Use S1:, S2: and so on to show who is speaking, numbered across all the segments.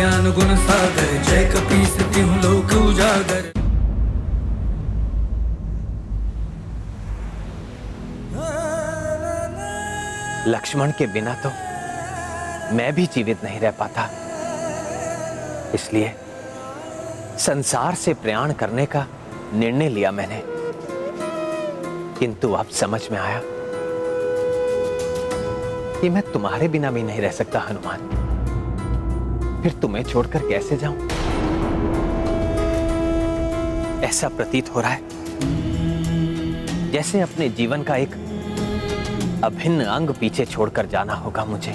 S1: ज्ञान गुण सागर, जय कपीस तिहुँ लोक उजागर।
S2: लक्ष्मण के बिना तो मैं भी जीवित नहीं रह पाता, इसलिए संसार से प्रयाण करने का निर्णय लिया मैंने। किंतु अब समझ में आया कि मैं तुम्हारे बिना भी नहीं रह सकता हनुमान। फिर तुम्हें छोड़कर कैसे जाऊं? ऐसा प्रतीत हो रहा है जैसे अपने जीवन का एक अभिन्न अंग पीछे छोड़कर जाना होगा मुझे।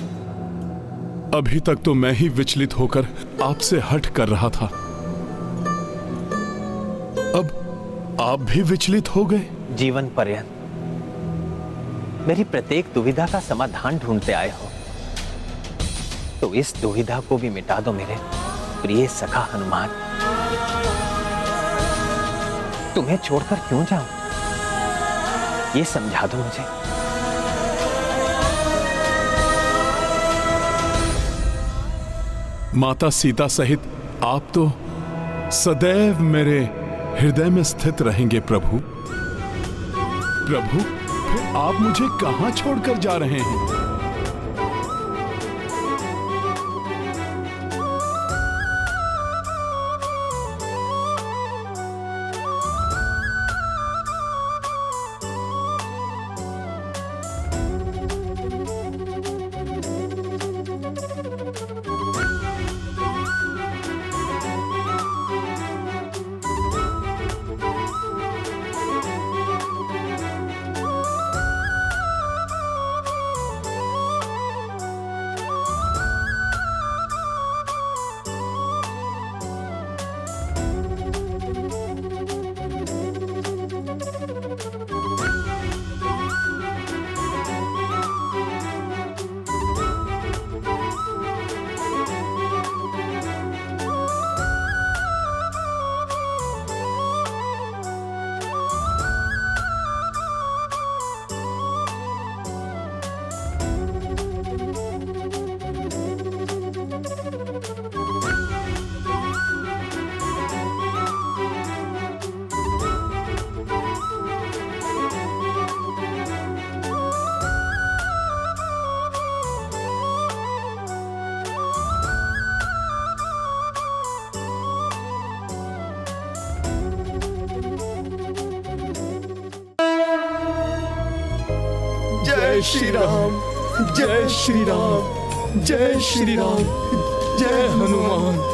S3: अभी तक तो मैं ही विचलित होकर आपसे हट कर रहा था, अब आप भी विचलित हो गए।
S2: जीवन पर्यंत मेरी प्रत्येक दुविधा का समाधान ढूंढते आए हो, तो इस दुविधा को भी मिटा दो मेरे प्रिय सखा हनुमान। तुम्हें छोड़कर क्यों जाऊं, ये समझा दो मुझे।
S3: माता सीता सहित आप तो सदैव मेरे हृदय में स्थित रहेंगे प्रभु। प्रभु, फिर आप मुझे कहां छोड़कर जा रहे हैं? जय श्री राम, जय श्री राम, जय श्री राम, जय हनुमान।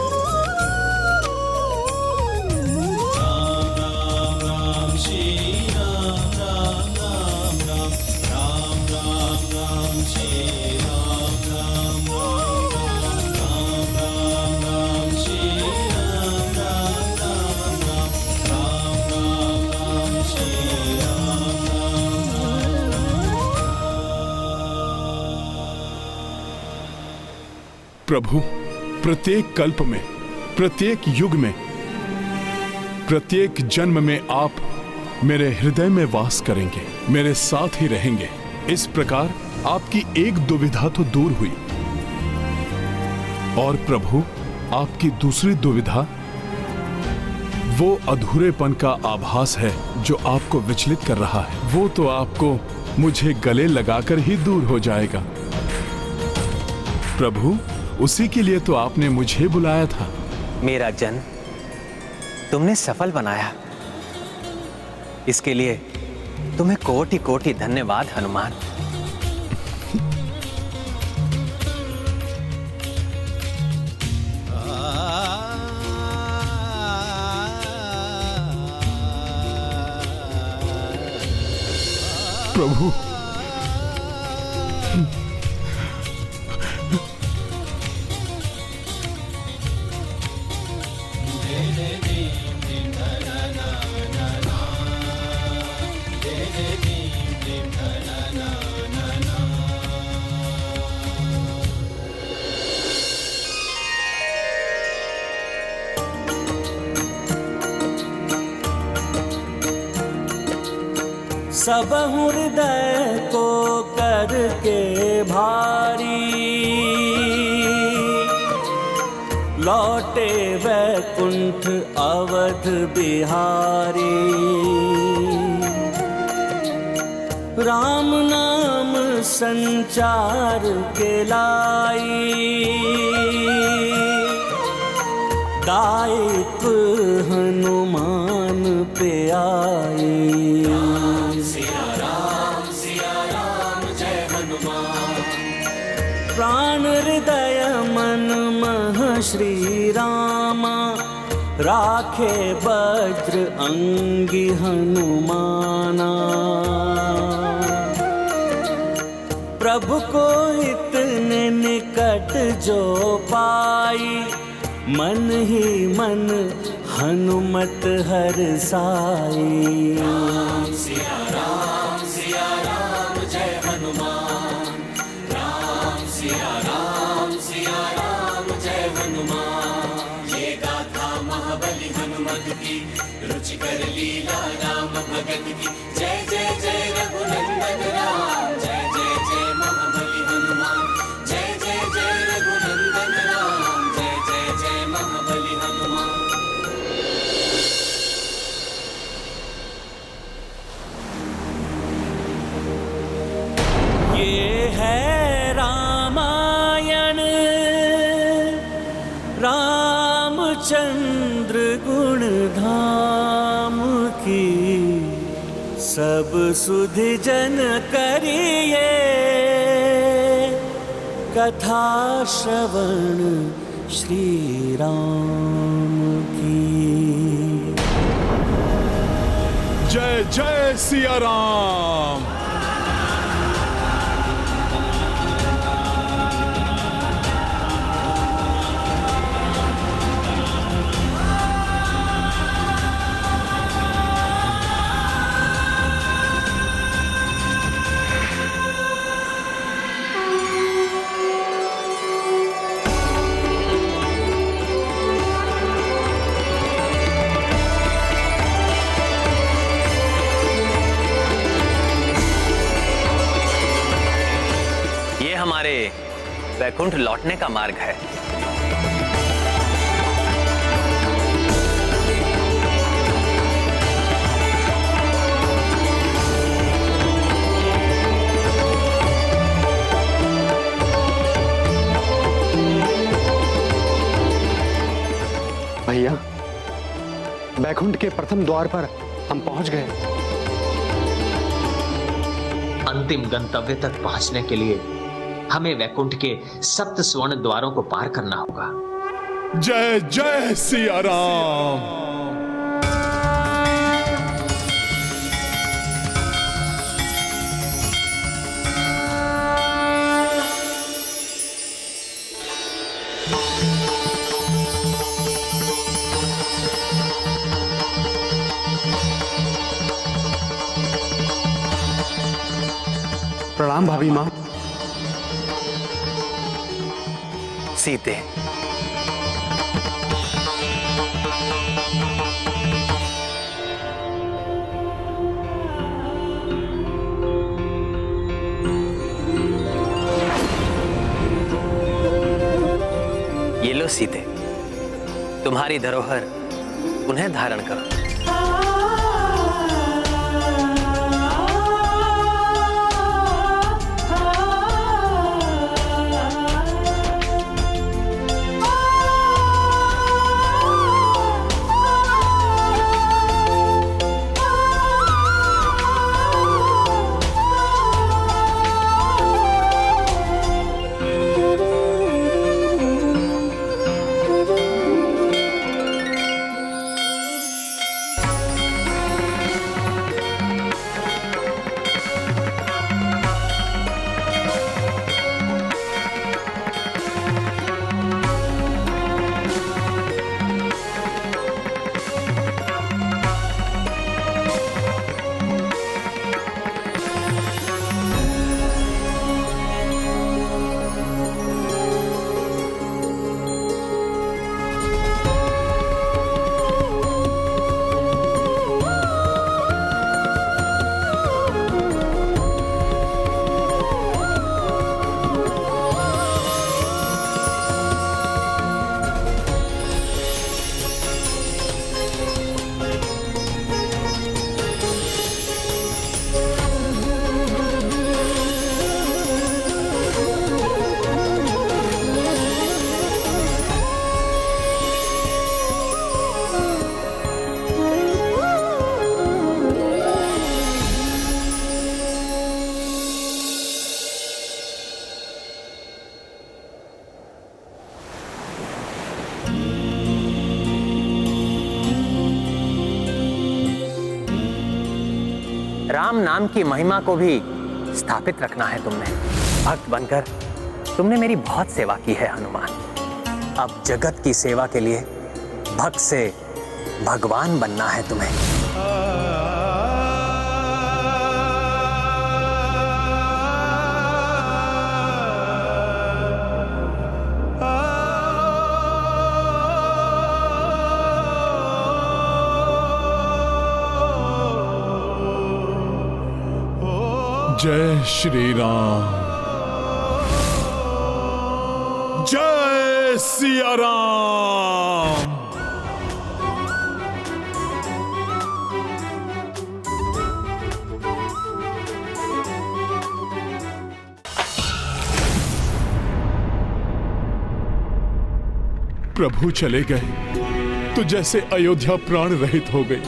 S3: प्रभु, प्रत्येक कल्प में, प्रत्येक युग में, प्रत्येक जन्म में आप मेरे हृदय में वास करेंगे, मेरे साथ ही रहेंगे। इस प्रकार आपकी एक दुविधा तो दूर हुई, और प्रभु आपकी दूसरी दुविधा वो अधूरेपन का आभास है जो आपको विचलित कर रहा है, वो तो आपको मुझे गले लगाकर ही दूर हो जाएगा। प्रभु, उसी के लिए तो आपने मुझे बुलाया था।
S2: मेरा जन्म तुमने सफल बनाया, इसके लिए तुम्हें कोटि कोटि धन्यवाद हनुमान।
S3: प्रभु,
S4: सब हृदय को करके भारी, लौटे वैकुंठ अवध बिहारी। राम नाम संचार के लाई, दायित्व हनुमान पे आई। सिया राम जय हनुमान। प्राण हृदय मन मह श्री रामा, राखे वज्र अंगी हनुमाना। प्रभु को इतने निकट जो पाई, मन ही मन हनुमत हर साई। सिया राम जय हनुमान। राम सिया राम जय हनुमान। ये गाथा महाबली हनुमत की, रुचिकर लीला राम भगत की। जय जय जय रघुनंदन राम, जय जय जय महाबली हनुमान। जय जय जय रघुनंदन राम, जय जय जय महाबली हनुमान। ये है रामायण, रामचंद्र गुण धाम की। सब सुधि जन करिए, कथा श्रवण श्री राम की।
S3: जय जय सिया राम।
S2: हमारे वैकुंठ लौटने का मार्ग है।
S5: भैया, वैकुंठ के प्रथम द्वार पर हम पहुंच गए।
S6: अंतिम गंतव्य तक पहुंचने के लिए हमें वैकुंठ के 7 स्वर्ण द्वारों को पार करना होगा।
S3: जय जय सिया राम।
S5: प्रणाम भाभी माँ।
S2: सीते, ये लो सीते, तुम्हारी धरोहर उन्हें धारण करो। राम नाम की महिमा को भी स्थापित रखना है तुमने। भक्त बनकर तुमने मेरी बहुत सेवा की है हनुमान। अब जगत की सेवा के लिए भक्त से भगवान बनना है तुम्हें।
S3: जय श्री राम, जय सिया राम। प्रभु चले गए तो जैसे अयोध्या प्राण रहित हो गई।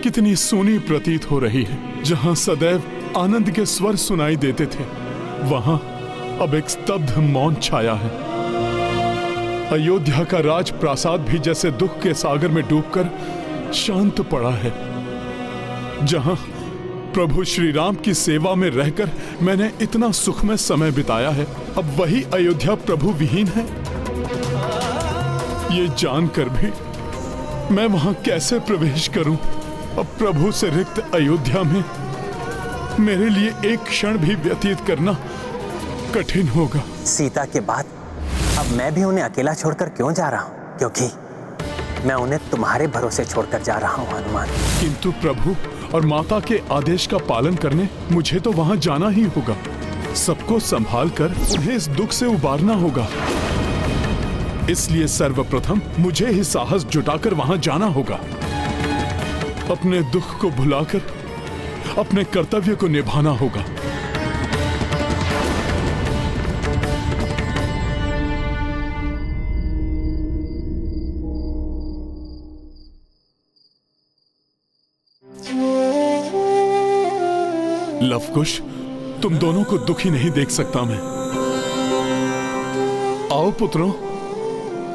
S3: कितनी सूनी प्रतीत हो रही है। जहां सदैव आनंद के स्वर सुनाई देते थे, वहां अब एक स्तब्ध मौन छाया है। अयोध्या का राज प्रासाद भी जैसे दुख के सागर में डूबकर शांत पड़ा है। जहां प्रभु श्री राम की सेवा में रहकर मैंने इतना सुखमय समय बिताया है, अब वही अयोध्या प्रभु विहीन है। ये जानकर भी मैं वहां कैसे प्रवेश करूं? अब प्रभु से रिक्त अयोध्या में मेरे लिए एक क्षण भी व्यतीत करना कठिन होगा।
S2: सीता के बाद अब मैं भी उन्हें अकेला छोड़कर क्यों जा रहा हूं? क्योंकि मैं उन्हें तुम्हारे भरोसे छोड़कर जा रहा हूं हनुमान।
S3: किंतु प्रभु और माता के आदेश का पालन करने मुझे तो वहां जाना ही होगा। सबको संभाल कर उन्हें इस दुख से उबारना होगा। इसलिए सर्वप्रथम मुझे ही साहस जुटाकर वहां जाना होगा। अपने दुख को भुलाकर अपने कर्तव्य को निभाना होगा। लवकुश, तुम दोनों को दुखी नहीं देख सकता मैं। आओ पुत्रों,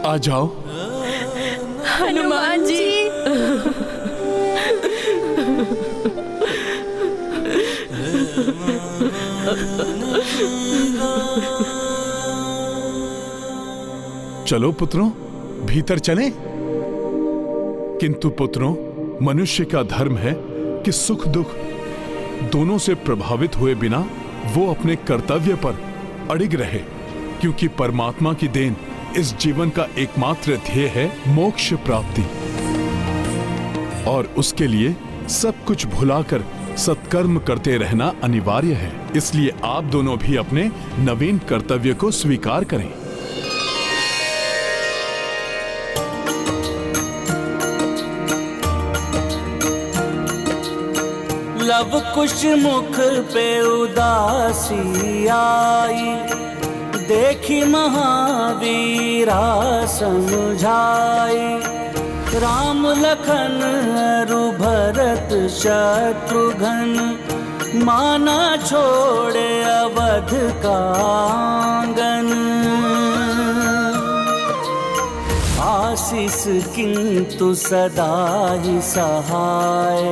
S3: आ जाओ।
S7: हनुमान जी।
S3: चलो पुत्रों, भीतर चलें। किंतु पुत्रों, मनुष्य का धर्म है कि सुख दुख दोनों से प्रभावित हुए बिना वो अपने कर्तव्य पर अड़िग रहे, क्योंकि परमात्मा की देन इस जीवन का एकमात्र ध्येय है मोक्ष प्राप्ति। और उसके लिए सब कुछ भुलाकर सत्कर्म करते रहना अनिवार्य है। इसलिए आप दोनों भी अपने नवीन कर्तव्य को स्वीकार करें।
S4: लव कुश मुख पे उदासी आई, देखी महावीरा समझाई। राम लखन अरु भरत शत्रुघ्न, माना छोड़े अवध का आंगन। आशीष किंतु सदा ही सहाय,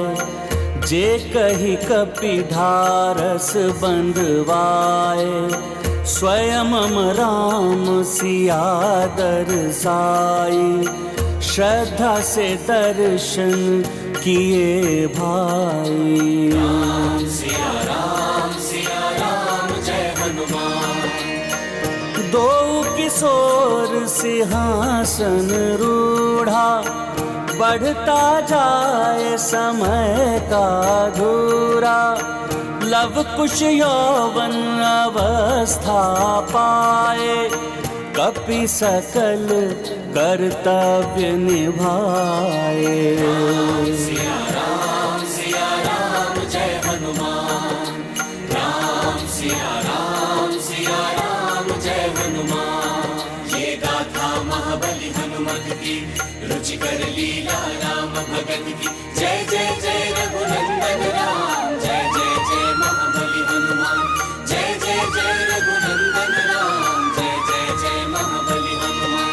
S4: जे कही कपिढारस बंधवाए। स्वयं राम सिया दरसाई, श्रद्धा से दर्शन किए भाई। राम सिया राम जय हनुमान। दो किशोर सिंहासन रूढ़ा, बढ़ता जाए समय का धूरा। लव कुश यौवन अवस्था पाए, कपि सकल कर्तव्य निभाए। सिया राम जय हनुमान। राम सिया राम जय हनुमान। ये गाथा महाबली हनुमत की, रुचिकर लीला राम भगत की। जय जय जय रघुनंदन राम, जय जय जय महाबली हनुमान। जय जय जय रघुनंदन राम, जय जय जय महाबली हनुमान।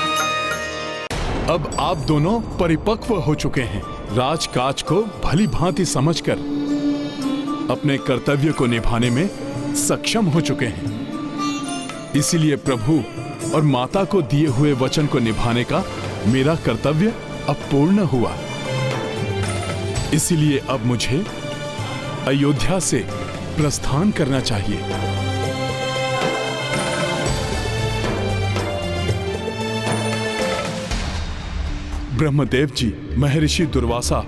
S3: अब आप दोनों परिपक्व हो चुके हैं। राजकाज को भली भांति समझकर अपने कर्तव्य को निभाने में सक्षम हो चुके हैं। इसीलिए प्रभु और माता को दिए हुए वचन को निभाने का मेरा कर्तव्य अब पूर्ण हुआ। इसीलिए अब मुझे अयोध्या से प्रस्थान करना चाहिए। ब्रह्मदेव जी, महर्षि दुर्वासा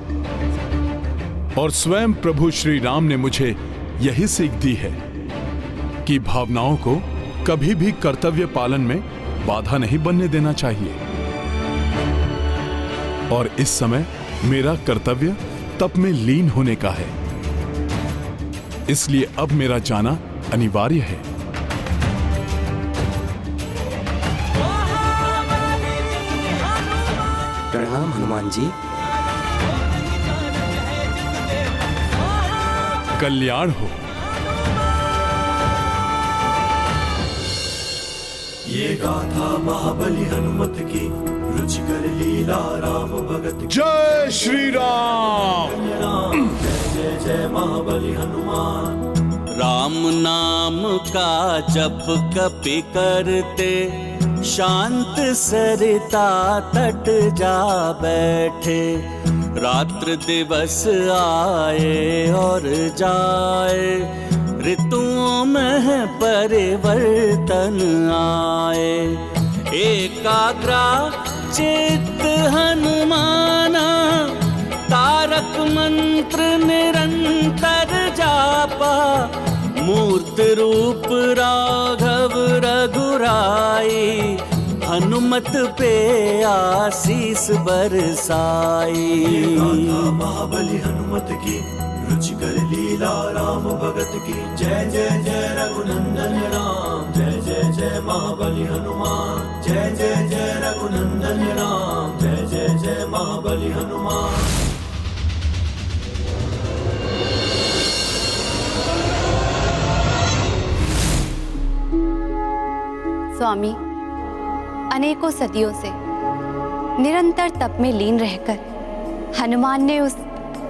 S3: और स्वयं प्रभु श्री राम ने मुझे यही सीख दी है कि भावनाओं को कभी भी कर्तव्य पालन में बाधा नहीं बनने देना चाहिए। और इस समय मेरा कर्तव्य तप में लीन होने का है, इसलिए अब मेरा जाना अनिवार्य है।
S7: प्रणाम हनुमान जी।
S3: कल्याण हो।
S1: ये गाथा महाबली हनुमत की, रुचिकर लीला राम भगत की।
S3: जय श्री राम।
S1: जय जय जय महाबली हनुमान।
S4: राम नाम का जप कपि करते, शांत सरिता तट जा बैठे। रात्र दिवस आए और जाए, ऋतुओं में परिवर्तन आए। एकाग्रा चित्त हनुमाना, तारक मंत्र निरंतर जापा। मूर्त रूप राघव रघुराई, हनुमत पे आशीष बरसाई।
S1: महाबली हनुमत की, रुचिकर लीला राम भगत की। जय जय जय रघुनंदन राम, जय जय जय महाबली हनुमान। जय जय जय रघुनंदन राम, जय जय जय महाबली हनुमान।
S8: स्वामी, अनेकों सदियों से निरंतर तप में लीन रहकर हनुमान ने उस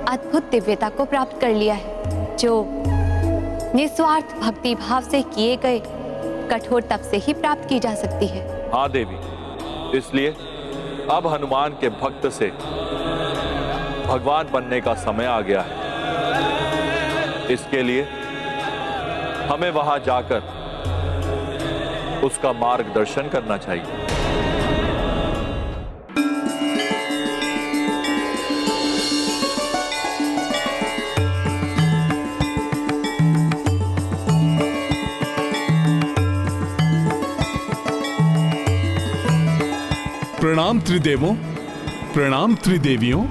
S8: अद्भुत दिव्यता को प्राप्त कर लिया है जो निस्वार्थ भक्ति भाव से किए गए कठोर तप से ही प्राप्त की जा सकती है।
S9: हाँ देवी, इसलिए अब हनुमान के भक्त से भगवान बनने का समय आ गया है। इसके लिए हमें वहां जाकर उसका मार्गदर्शन करना चाहिए।
S3: प्रणाम त्रिदेवों, प्रणाम त्रिदेवियों।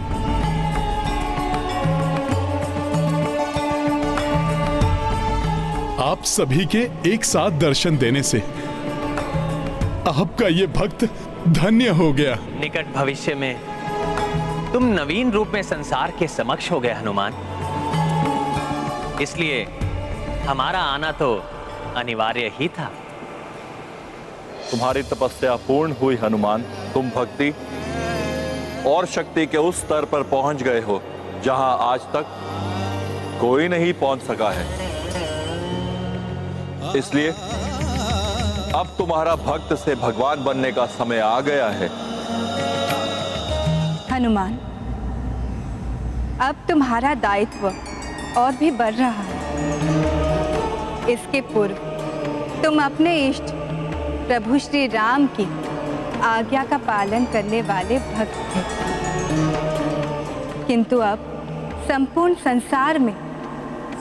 S3: आप सभी के एक साथ दर्शन देने से आपका ये भक्त धन्य हो गया।
S2: निकट भविष्य में तुम नवीन रूप में संसार के समक्ष हो गए हनुमान, इसलिए हमारा आना तो अनिवार्य ही था।
S9: तुम्हारी तपस्या पूर्ण हुई हनुमान। तुम भक्ति और शक्ति के उस स्तर पर पहुंच गए हो जहां आज तक कोई नहीं पहुंच सका है। इसलिए अब तुम्हारा भक्त से भगवान बनने का समय आ गया है।
S10: हनुमान, अब तुम्हारा दायित्व और भी बढ़ रहा है। इसके पूर्व तुम अपने इष्ट प्रभु श्री राम की आज्ञा का पालन करने वाले भक्त थे, किंतु अब संपूर्ण संसार में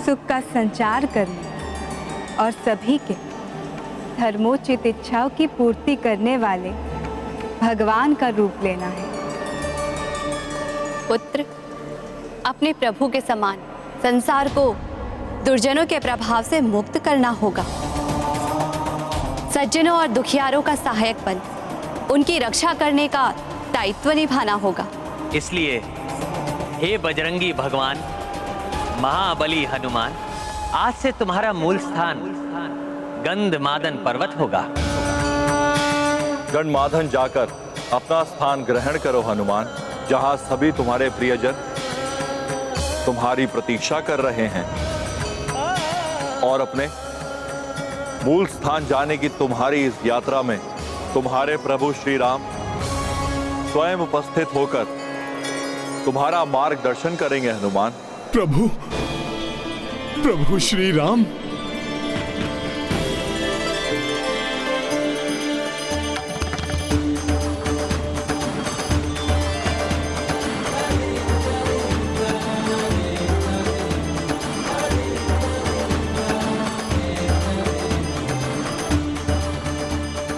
S10: सुख का संचार करने और सभी के धर्मोचित इच्छाओं की पूर्ति करने वाले भगवान का रूप लेना है।
S8: पुत्र, अपने प्रभु के समान संसार को दुर्जनों के प्रभाव से मुक्त करना होगा। सज्जनों और दुखियारों का सहायक बन उनकी रक्षा करने का दायित्व निभाना होगा।
S2: इसलिए हे बजरंगी भगवान, महाबली हनुमान, आज से तुम्हारा मूल स्थान गंधमादन पर्वत होगा।
S9: गंधमादन जाकर अपना स्थान ग्रहण करो हनुमान, जहां सभी तुम्हारे प्रियजन तुम्हारी प्रतीक्षा कर रहे हैं। और अपने मूल स्थान जाने की तुम्हारी इस यात्रा में तुम्हारे प्रभु श्री राम स्वयं उपस्थित होकर तुम्हारा मार्गदर्शन करेंगे हनुमान।
S3: प्रभु श्री राम।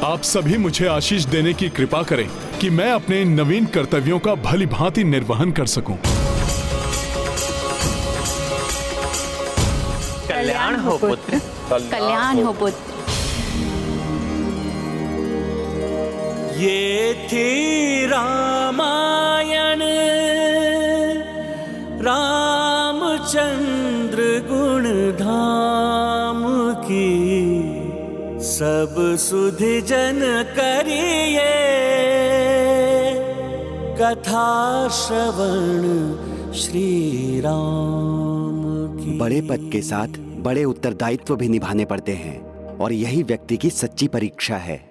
S3: आप सभी मुझे आशीष देने की कृपा करें कि मैं अपने नवीन कर्तव्यों का भली भांति निर्वहन कर सकूं।
S2: कल्याण हो पुत्र,
S8: कल्याण हो पुत्र।
S4: ये थी रामायण रामचंद्र गुण धाम की, सब सुधि जन करिए कथा श्रवण श्री राम की।
S7: बड़े पद के साथ बड़े उत्तरदायित्व भी निभाने पड़ते हैं और यही व्यक्ति की सच्ची परीक्षा है।